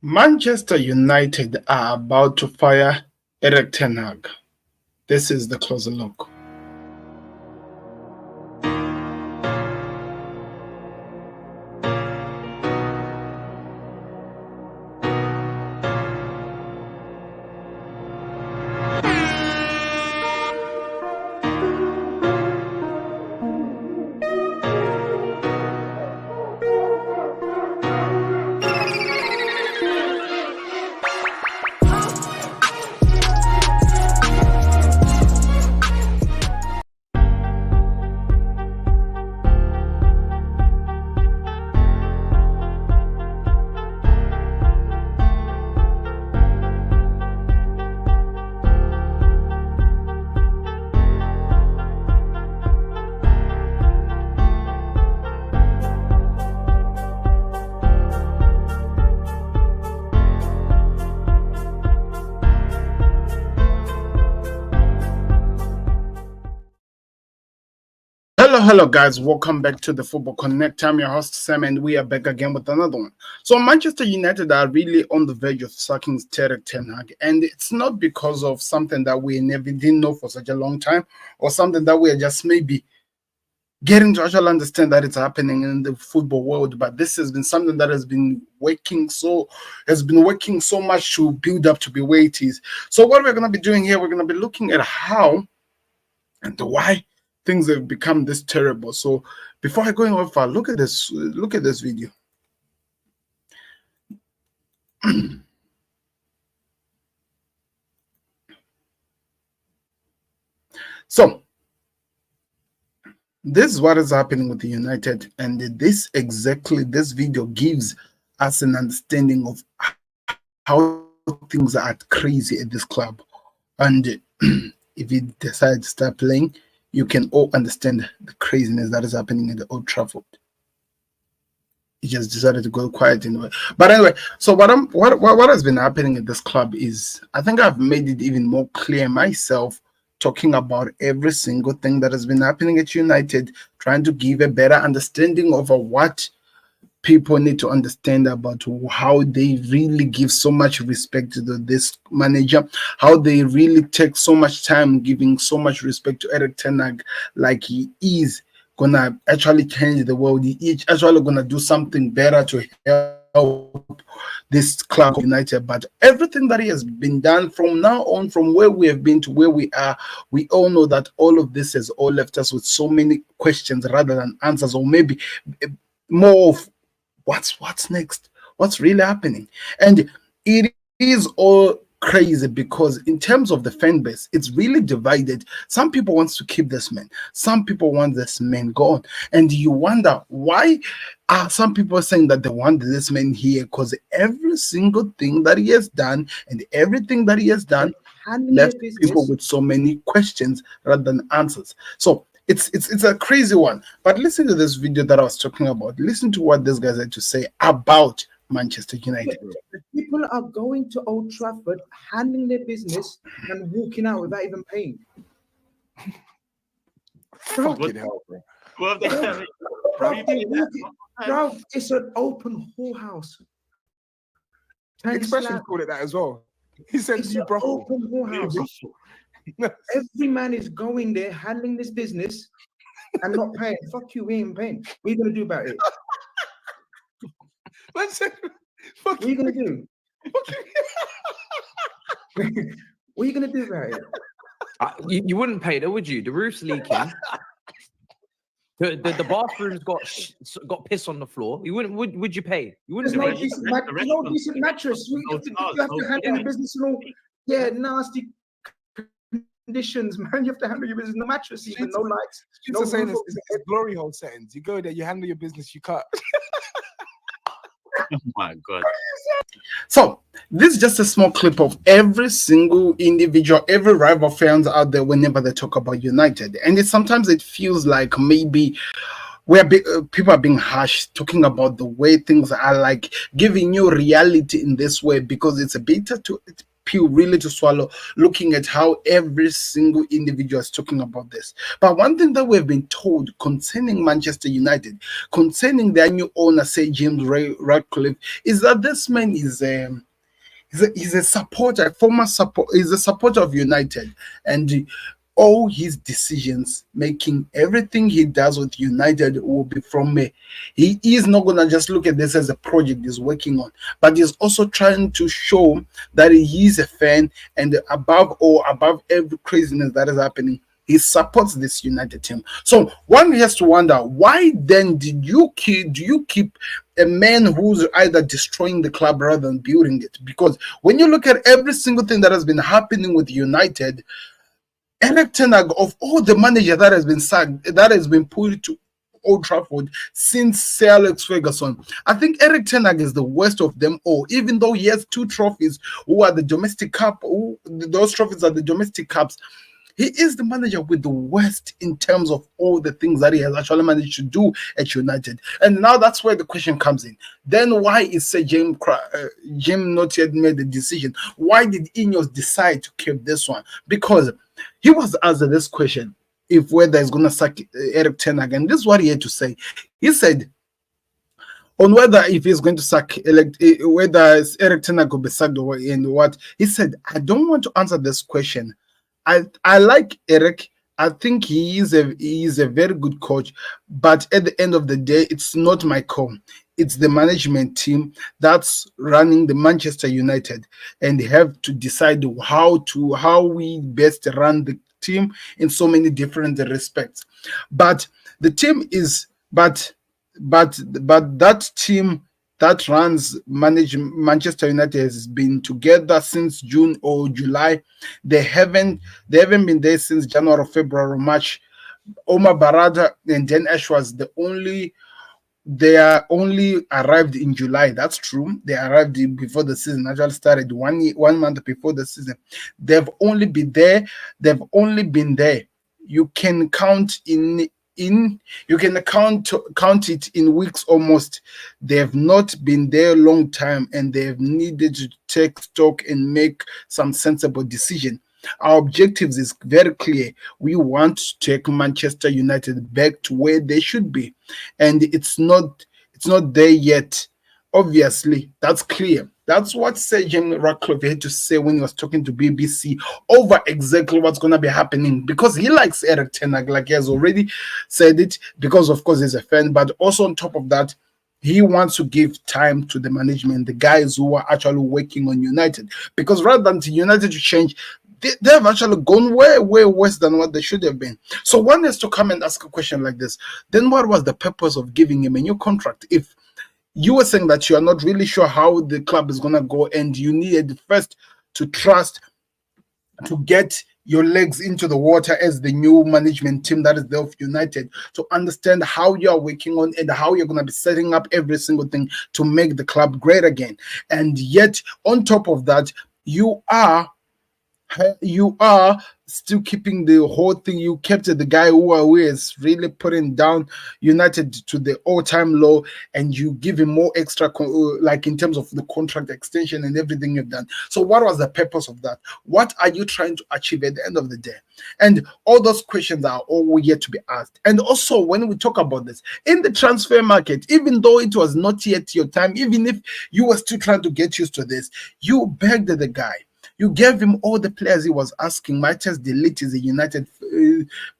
Manchester United are about to fire Erik ten Hag. This is the closer look. Hello, guys. Welcome back to the Football Connect. I'm your host, Sam, and we are back again with another one. So, Manchester United are really on the verge of sacking Erik ten Hag, and it's not because of something that we never didn't know for such a long time, or something that we are just maybe getting to actually understand that it's happening in the football world. But this has been something that has been working so much to build up to be where it is. So, what we're going to be doing here, we're going to be looking at how and why things have become this terrible. So before I go any far, look at this video. So this is what is happening with the United, and this video gives us an understanding of how things are crazy at this club. And if you decide to start playing, you can all understand the craziness that is happening at the Old Trafford. He just decided to go quiet anyway. But anyway, so what has been happening at this club is, I think I've made it even more clear myself, talking about every single thing that has been happening at United, trying to give a better understanding of what people need to understand about how they really give so much respect to this manager, how they really take so much time giving so much respect to Erik ten Hag, like he is gonna actually change the world. He is actually gonna do something better to help this club United. But everything that he has been done from now on, from where we have been to where we are, we all know that all of this has all left us with so many questions rather than answers, or maybe more of what's next, what's really happening. And it is all crazy because in terms of the fan base, it's really divided. Some people want to keep this man, some people want this man gone, and you wonder why are some people saying that they want this man here, because every single thing that he has done and everything that he has done left people with so many questions rather than answers. So it's a crazy one. But listen to this video that I was talking about. Listen to what this guys had to say about Manchester United. People are going to Old Trafford, handling their business and walking out without even paying. Fucking hell, bro. Bro, it's an open whorehouse. The expression called it that as well. He said it's you brothel. Open whorehouse. Every man is going there, handling this business and not paying. Fuck you, we ain't paying. What are you going to do about it? What are you going to do? What are you going to do about it? You wouldn't pay though, would you? The roof's leaking. The bathroom's got piss on the floor. You wouldn't? Would you pay? You wouldn't. There's no decent mattress. You have to handle your business and all. Yeah, nasty conditions, man. You have to handle your business. No mattress, even no lights. No saying it's glory hole settings. You go there, you handle your business, you cut. Oh my God. So this is just a small clip of every single individual, every rival fans out there whenever they talk about United. And sometimes it feels like maybe people are being harsh, talking about the way things are, like giving you reality in this way, because it's pill really to swallow, looking at how every single individual is talking about this. But one thing that we've been told concerning Manchester United, concerning their new owner, say James Radcliffe, is that this man is he's a supporter, a former support, he's a supporter of United, and all his decisions making, everything he does with United will be from me. He is not gonna just look at this as a project he's working on, but he's also trying to show that he is a fan, and above all, above every craziness that is happening, he supports this United team. So one has to wonder, why then do you keep a man who's either destroying the club rather than building it? Because when you look at every single thing that has been happening with United, Erik ten Hag, of all the manager that has been sacked, that has been put to Old Trafford since Sir Alex Ferguson, I think Erik ten Hag is the worst of them all. Even though he has 2 trophies, who are the domestic cup, those trophies are the domestic cups. He is the manager with the worst in terms of all the things that he has actually managed to do at United. And now that's where the question comes in. Then why is Sir Jim not yet made the decision? Why did Ineos decide to keep this one? Because he was asked this question, if whether he's going to sack Erik ten Hag. And this is what he had to say. He said, on whether if he's going to sack, whether Erik ten Hag could be sacked or and what, he said, I don't want to answer this question. I like Erik. I think he is a very good coach, but at the end of the day, it's not my call. It's the management team that's running the Manchester United, and they have to decide how we best run the team in so many different respects. But the team is but that team that runs Manchester United has been together since June or July. They haven't been there since January, February, March. Omar Barada and Dan Ash was they are only arrived in July. That's true. They arrived before the season actually started, 1 month before the season. They've only been there. You can count count it in weeks almost. They have not been there a long time, and they have needed to take stock and make some sensible decision. Our objectives is very clear. We want to take Manchester United back to where they should be, and it's not there yet. Obviously, that's clear. That's what Sir Jim Ratcliffe had to say when he was talking to BBC over exactly what's going to be happening, because he likes Erik ten Hag, like he has already said it, because of course he's a fan, but also on top of that, he wants to give time to the management, the guys who are actually working on United, because rather than United to change, they've actually gone way worse than what they should have been. So one has to come and ask a question like this. Then what was the purpose of giving him a new contract? If you were saying that you are not really sure how the club is going to go, and you needed first to trust, to get your legs into the water as the new management team that is there of United, to understand how you are working on and how you're going to be setting up every single thing to make the club great again. And yet, on top of that, you are still keeping the whole thing. You kept the guy who is really putting down United to the all-time low, and you give him more extra, like in terms of the contract extension and everything you've done. So what was the purpose of that? What are you trying to achieve at the end of the day? And all those questions are all yet to be asked. And also, when we talk about this in the transfer market, even though it was not yet your time, even if you were still trying to get used to this, you begged the guy. You gave him all the players he was asking. Matthias De Ligt is a United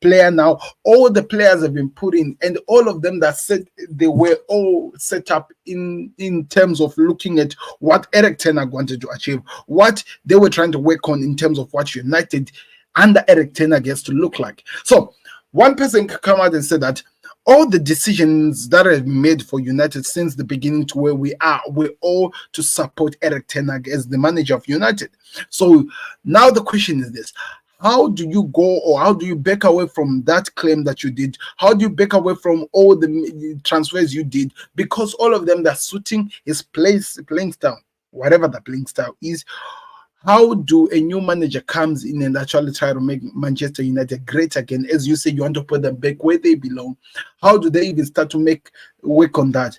player now. All the players have been put in, and all of them that said they were all set up in terms of looking at what Erik ten Hag wanted to achieve, what they were trying to work on in terms of what United under Erik ten Hag has to look like. So one person could come out and say that all the decisions that have been made for United since the beginning to where we are, we're all to support Erik ten Hag as the manager of United. So now the question is this: how do you go, or how do you back away from that claim that you did? How do you back away from all the transfers you did? Because all of them are suiting his playing style, whatever the playing style is. How do a new manager comes in and actually try to make Manchester United great again? As you say, you want to put them back where they belong. How do they even start to work on that?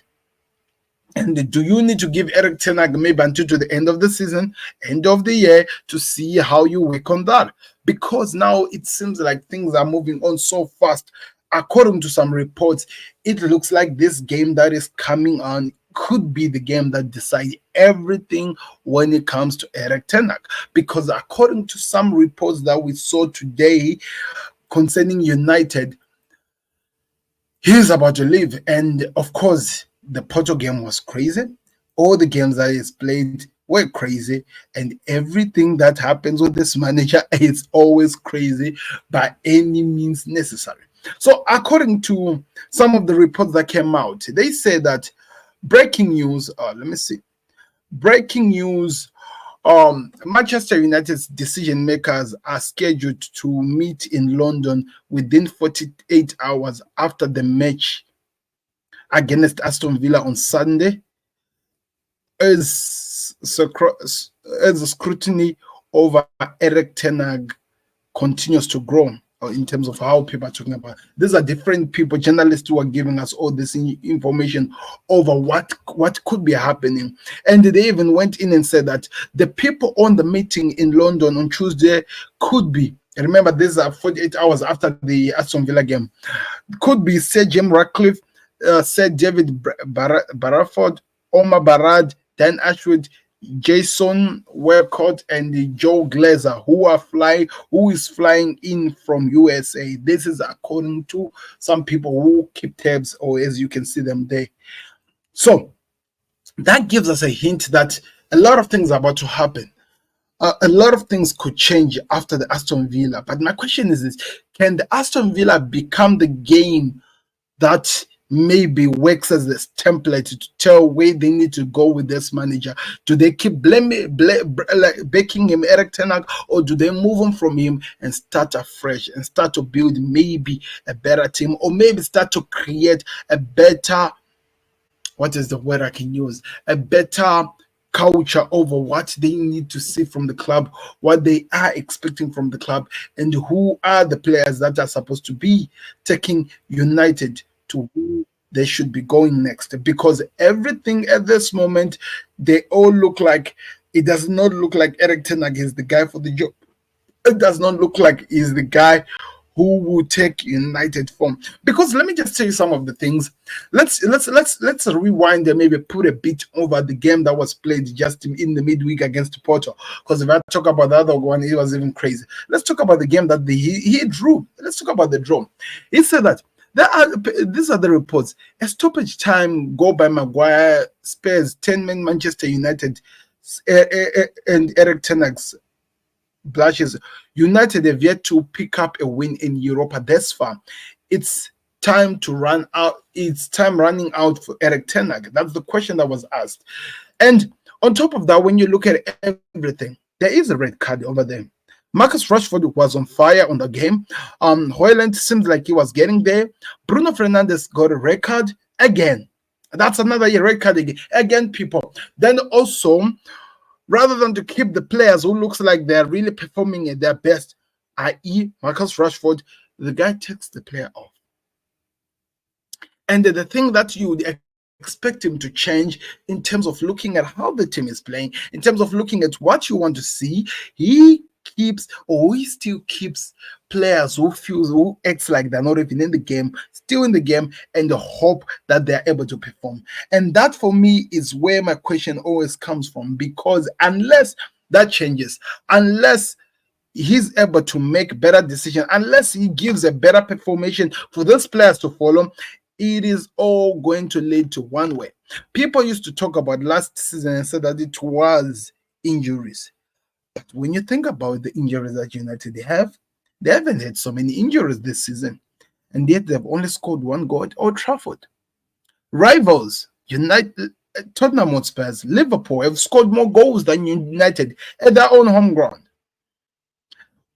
And do you need to give Erik ten Hag maybe until to the end of the season, end of the year, to see how you work on that? Because now it seems like things are moving on so fast. According to some reports, it looks like this game that is coming on could be the game that decides everything when it comes to Erik ten Hag. Because according to some reports that we saw today concerning United, he's about to leave. And of course, the Porto game was crazy. All the games that he's played were crazy. And everything that happens with this manager is always crazy by any means necessary. So, according to some of the reports that came out, they say that breaking news, let me see. Breaking news, Manchester United's decision makers are scheduled to meet in London within 48 hours after the match against Aston Villa on Sunday, as the scrutiny over Erik ten Hag continues to grow. In terms of how people are talking about, these are different people, journalists, who are giving us all this information over what could be happening. And they even went in and said that the people on the meeting in London on Tuesday could be, remember, these are 48 hours after the Aston Villa game, could be Sir Jim Ratcliffe, Sir David Barraford, Omar Barad, Dan Ashwood, Jason Walcott, and Joe Glazer, who is flying in from USA. This is according to some people who keep tabs, or as you can see them there. So that gives us a hint that a lot of things are about to happen. A lot of things could change after the Aston Villa. But my question is this: can the Aston Villa become the game that maybe works as this template to tell where they need to go with this manager? Do they keep baking him, Erik ten Hag, or do they move on from him and start afresh and start to build maybe a better team, or maybe start to create a better, what is the word I can use, a better culture over what they need to see from the club, what they are expecting from the club, and who are the players that are supposed to be taking United to who they should be going next? Because everything at this moment, they all look like, it does not look like Erik ten Hag is the guy for the job. It does not look like he's the guy who will take United form. Because let me just tell you some of the things. Let's rewind and maybe put a bit over the game that was played just in the midweek against Porto. Because if I talk about the other one, it was even crazy. Let's talk about the game that he drew. Let's talk about the draw. He said that these are the reports. A stoppage time goal by Maguire spares 10-man Manchester United and Erik ten Hag's blushes. United have yet to pick up a win in Europa thus far. It's time to run out. It's time running out for Erik ten Hag. That's the question that was asked. And on top of that, when you look at everything, there is a red card over there. Marcus Rashford was on fire on the game. Højlund seemed like he was getting there. Bruno Fernandes got a red card again. That's another red card again, people. Then also, rather than to keep the players who looks like they're really performing at their best, i.e. Marcus Rashford, the guy takes the player off. And the thing that you would expect him to change in terms of looking at how the team is playing, in terms of looking at what you want to see, he still keeps players who acts like they're not even in the game, still in the game, and the hope that they're able to perform. And that for me is where my question always comes from, because unless that changes, unless he's able to make better decisions, unless he gives a better performance for those players to follow, it is all going to lead to one way. People used to talk about last season and said that it was injuries. But when you think about the injuries that United they haven't had so many injuries this season. And yet they've only scored one goal at Old Trafford. Rivals, United, Tottenham Hotspurs, Liverpool have scored more goals than United at their own home ground.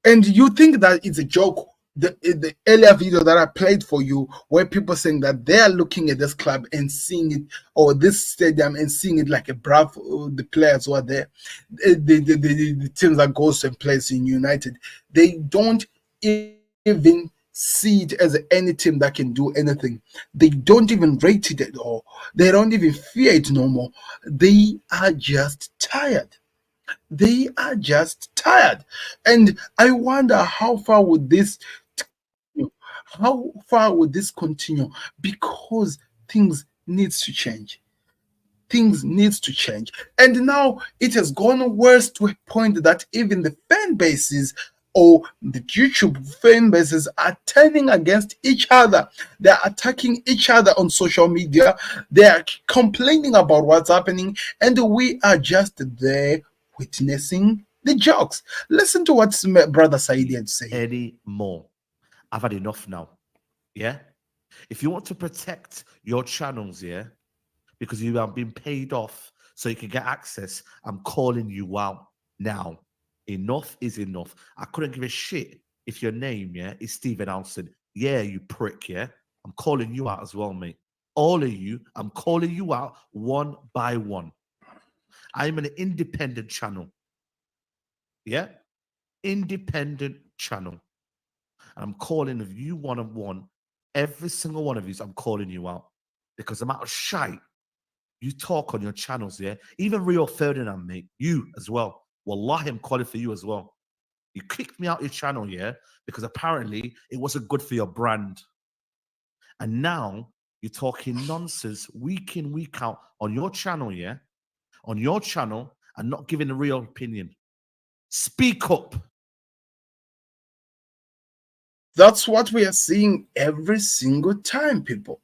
And you think that it's a joke. The earlier video that I played for you, where people saying that they are looking at this club and seeing it, or this stadium, and seeing it like a bravo, the players who are there, the teams that goes and plays in United, they don't even see it as any team that can do anything. They don't even rate it at all. They don't even fear it no more. They are just tired. They are just tired. And I wonder how far would this how far would this continue? Because things needs to change. Things needs to change. And now it has gone worse to a point that even the fan bases or the YouTube fan bases are turning against each other. They're attacking each other on social media. They are complaining about what's happening, and we are just there witnessing the jokes. Listen to what Brother Saidi had to say. Anymore. I've had enough now. Yeah. If you want to protect your channels, yeah, because you have been paid off so you can get access, I'm calling you out now. Enough is enough. I couldn't give a shit if your name, yeah, is Stephen Alston. Yeah, you prick, yeah. I'm calling you out as well, mate. All of you, I'm calling you out one by one. I'm an independent channel. Yeah? Independent channel. And I'm calling of you one on one. Every single one of you, I'm calling you out. Because the amount of shite you talk on your channels, yeah? Even Rio Ferdinand, mate, you as well. Wallahi, I'm calling for you as well. You kicked me out your channel, yeah? Because apparently it wasn't good for your brand. And now you're talking nonsense week in, week out on your channel, yeah? On your channel and not giving a real opinion. Speak up. That's what we are seeing every single time, people.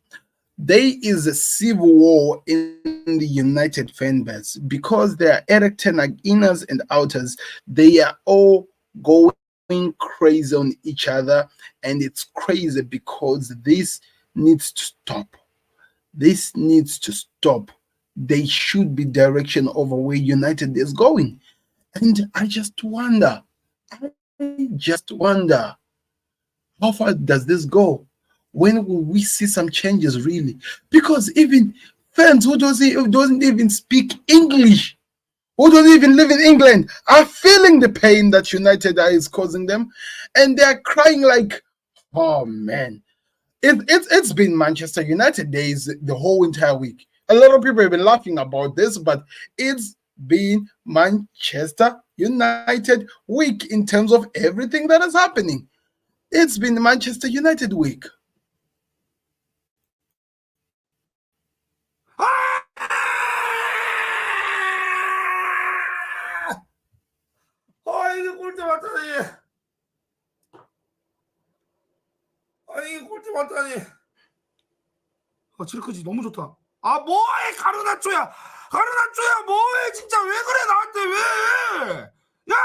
There is a civil war in the United fan base because there are Erik ten Hag inners and outers. They are all going crazy on each other, and it's crazy because this needs to stop. This needs to stop. There should be direction over where United is going. And I just wonder, how far does this go? When will we see some changes really? Because even fans who doesn't even speak English, who don't even live in England, are feeling the pain that United is causing them, and they're crying like, "Oh man, it's been Manchester United days the whole entire week." A lot of people have been laughing about this, but it's been Manchester United week in terms of everything that is happening. It's been Manchester United week. 이게 꼴찌 맞다니. 이게 꼴찌 맞다니. 지르크지 너무 좋다. 뭐해 가르나초야. 가르나초야 뭐해 진짜 왜 그래 나한테 왜? 야!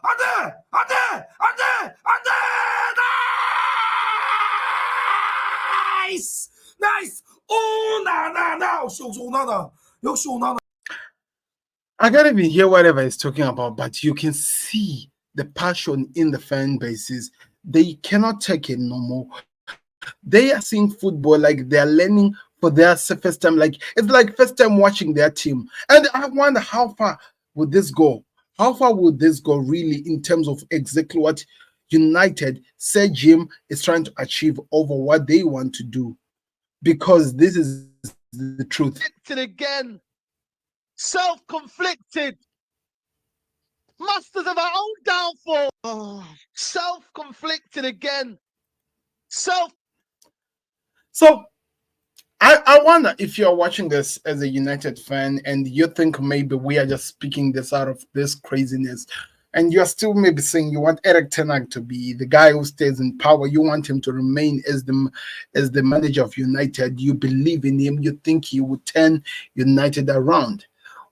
안돼! 안돼! 안돼! 안돼! 나이스! 나이스! 오나나나! 역시 오나나. 역시 오나나. I can't even hear whatever he's talking about, but you can see the passion in the fan bases. They cannot take it no more. They are seeing football like they're learning for their first time. Like it's like first time watching their team. And I wonder how far would this go? How far would this go really in terms of exactly what United, Sir Jim, is trying to achieve over what they want to do? Because this is the truth. Again. Self-conflicted. Masters of our own downfall. Self-conflicted again. So I wonder if you're watching this as a United fan and you think maybe we are just speaking this out of this craziness, and you're still maybe saying you want Erik ten Hag to be the guy who stays in power. You want him to remain as the manager of United. You believe in him. You think he would turn United around.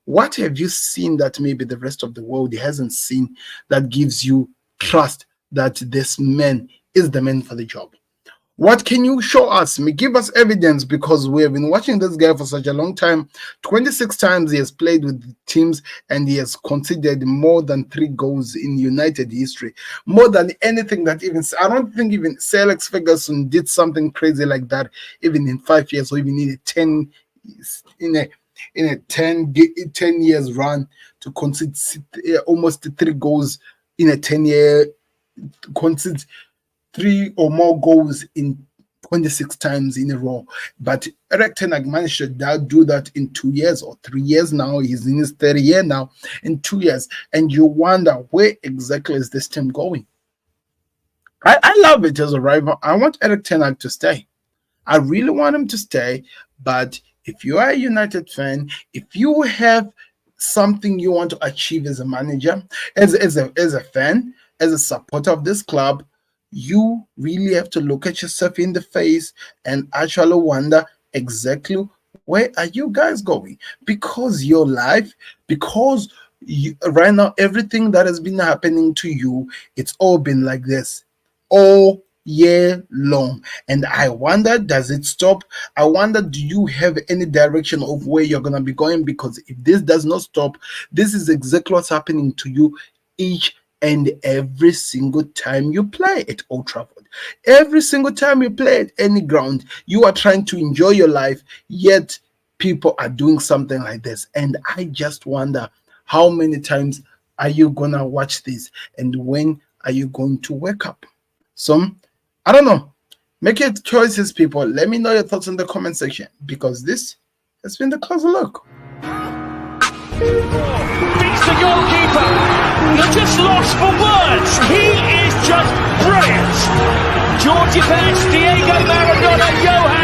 What have you seen that maybe the rest of the world hasn't seen that gives you trust that this man is the man for the job? What can you show us? Give us evidence, because we have been watching this guy for such a long time. 26 times he has played with teams and he has conceded more than 3 goals in United history. More than anything that I don't think even Sir Alex Ferguson did something crazy like that, even in 5 years or even in a 10 years run to concede almost 3 goals in a 10-year concede 3 or more goals in 26 times in a row. But Erik ten Hag managed to do that in 2 years or 3 years now. He's in his third year now, in 2 years. And you wonder, where exactly is this team going? I love it as a rival. I want Erik ten Hag to stay. I really want him to stay. But if you are a United fan, if you have something you want to achieve as a manager, as a fan, as a supporter of this club, you really have to look at yourself in the face and actually wonder exactly where are you guys going? Because your life, because right now, everything that has been happening to you, it's all been like this all year long. And I wonder, does it stop? I wonder, do you have any direction of where you're going to be going? Because if this does not stop, this is exactly what's happening to you each and every single time you play at Old Trafford. Every single time you play at any ground, you are trying to enjoy your life, yet people are doing something like this. And I just wonder, how many times are you gonna watch this, and when are you going to wake up? So I don't know. Make your choices, people. Let me know your thoughts in the comment section, because this has been the closer look. Beats the goalkeeper. You're just lost for words. He is just brilliant. Georgie Best, Diego Maradona, Johan